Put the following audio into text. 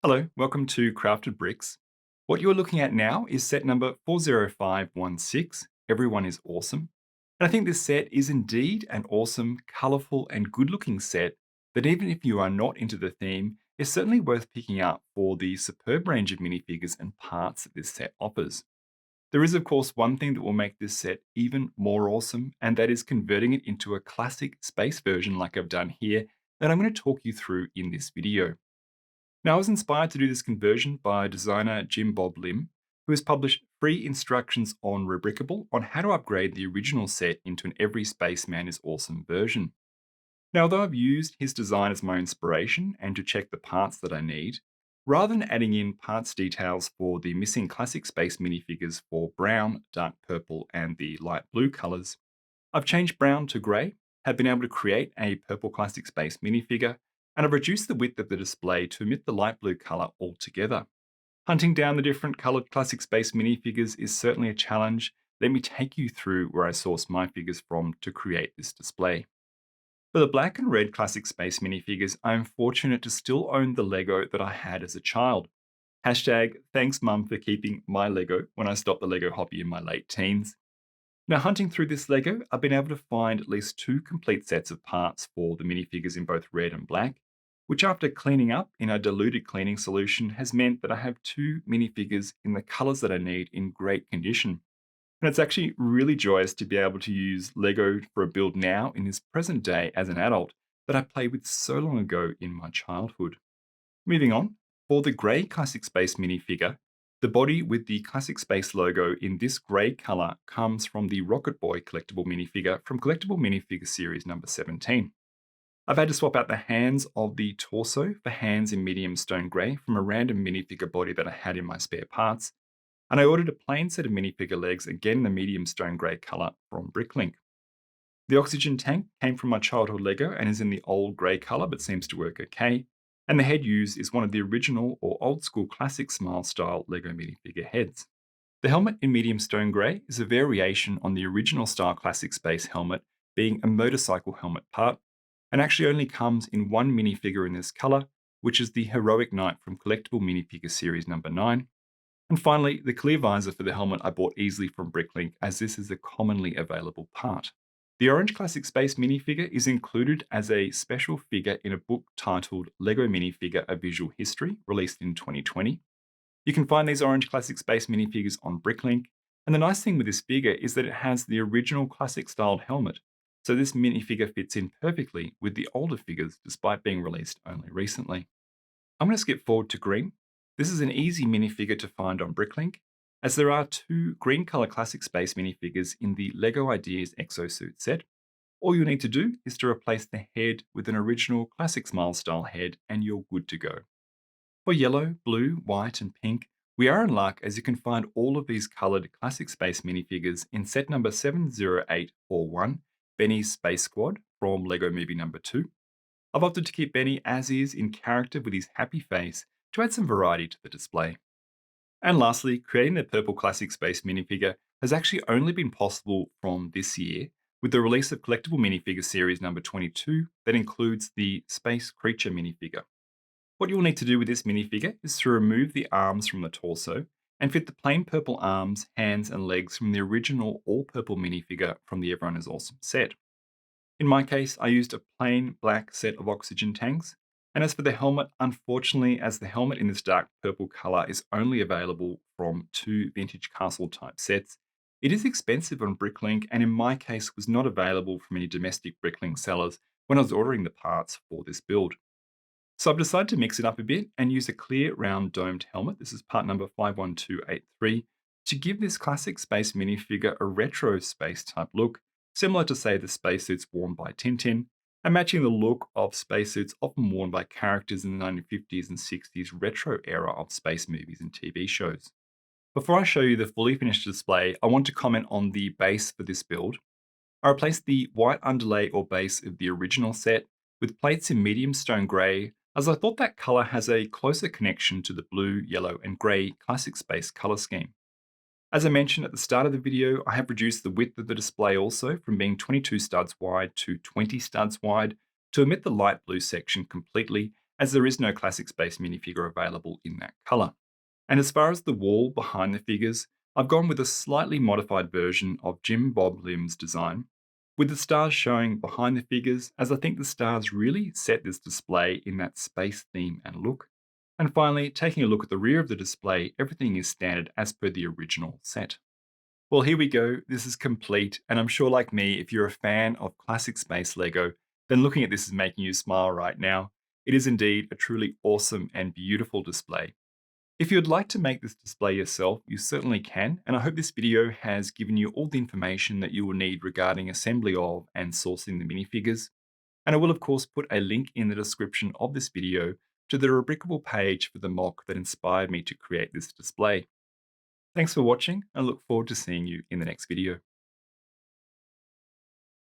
Hello, welcome to Crafted Bricks. What you're looking at now is set number 40516. Everyone is awesome. And I think this set is indeed an awesome, colourful, and good looking set that, even if you are not into the theme, is certainly worth picking up for the superb range of minifigures and parts that this set offers. There is, of course, one thing that will make this set even more awesome, and that is converting it into a classic space version like I've done here that I'm going to talk you through in this video. Now, I was inspired to do this conversion by designer Jim Bob Lim, who has published free instructions on Rebrickable on how to upgrade the original set into an Every Spaceman is Awesome version. Now, although I've used his design as my inspiration and to check the parts that I need, rather than adding in parts details for the missing classic space minifigures for brown, dark purple, and the light blue colours, I've changed brown to grey, have been able to create a purple classic space minifigure, and I've reduced the width of the display to omit the light blue colour altogether. Hunting down the different coloured classic space minifigures is certainly a challenge. Let me take you through where I sourced my figures from to create this display. For the black and red classic space minifigures, I am fortunate to still own the Lego that I had as a child. Hashtag thanks mum for keeping my Lego when I stopped the Lego hobby in my late teens. Now, hunting through this Lego, I've been able to find at least two complete sets of parts for the minifigures in both red and black, which, after cleaning up in a diluted cleaning solution, has meant that I have two minifigures in the colours that I need in great condition. And it's actually really joyous to be able to use Lego for a build now in this present day as an adult that I played with so long ago in my childhood. Moving on, for the grey Classic Space minifigure, the body with the Classic Space logo in this grey colour comes from the Rocket Boy collectible minifigure from Collectible Minifigure Series number 17. I've had to swap out the hands of the torso for hands in medium stone grey from a random minifigure body that I had in my spare parts, and I ordered a plain set of minifigure legs, again in the medium stone grey colour from Bricklink. The oxygen tank came from my childhood Lego and is in the old grey colour but seems to work okay. And the head used is one of the original or old school classic smile style Lego minifigure heads. The helmet in medium stone grey is a variation on the original style classic space helmet, being a motorcycle helmet part, and actually only comes in one minifigure in this colour, which is the Heroic Knight from Collectible Minifigure Series number 9. And finally, the clear visor for the helmet I bought easily from Bricklink, as this is a commonly available part. The orange classic space minifigure is included as a special figure in a book titled Lego Minifigure: A Visual History, released in 2020. You can find these orange classic space minifigures on Bricklink, and the nice thing with this figure is that it has the original classic styled helmet, so this minifigure fits in perfectly with the older figures despite being released only recently. I'm going to skip forward to green. This is an easy minifigure to find on Bricklink, as there are two green colour classic space minifigures in the LEGO Ideas Exosuit set. All you need to do is to replace the head with an original classic smile style head and you're good to go. For yellow, blue, white and pink, we are in luck as you can find all of these coloured classic space minifigures in set number 70841, Benny's Space Squad from LEGO Movie number 2. I've opted to keep Benny as is in character with his happy face to add some variety to the display. And lastly, creating the purple classic space minifigure has actually only been possible from this year with the release of Collectible Minifigure Series number 22 that includes the Space Creature minifigure. What you'll need to do with this minifigure is to remove the arms from the torso and fit the plain purple arms, hands and legs from the original all purple minifigure from the Everyone is Awesome set. In my case, I used a plain black set of oxygen tanks. And as for the helmet, unfortunately, as the helmet in this dark purple colour is only available from two vintage castle type sets, it is expensive on Bricklink and in my case was not available from any domestic Bricklink sellers when I was ordering the parts for this build. So I've decided to mix it up a bit and use a clear round domed helmet, this is part number 51283, to give this classic space minifigure a retro space type look, similar to say the spacesuits worn by Tintin, and matching the look of spacesuits often worn by characters in the 1950s and 60s retro era of space movies and TV shows. Before I show you the fully finished display, I want to comment on the base for this build. I replaced the white underlay or base of the original set with plates in medium stone grey, as I thought that colour has a closer connection to the blue, yellow and grey classic space colour scheme. As I mentioned at the start of the video, I have reduced the width of the display also from being 22 studs wide to 20 studs wide to omit the light blue section completely as there is no classic space minifigure available in that colour. And as far as the wall behind the figures, I've gone with a slightly modified version of Jim Bob Lim's design, with the stars showing behind the figures, as I think the stars really set this display in that space theme and look. And finally, taking a look at the rear of the display, everything is standard as per the original set. Well, here we go. This is complete, and I'm sure, like me, if you're a fan of classic space Lego, then looking at this is making you smile right now. It is indeed a truly awesome and beautiful display. If you'd like to make this display yourself, you certainly can, and I hope this video has given you all the information that you will need regarding assembly of and sourcing the minifigures. And I will of course put a link in the description of this video to the rubricable page for the mock that inspired me to create this display. Thanks for watching, and I look forward to seeing you in the next video.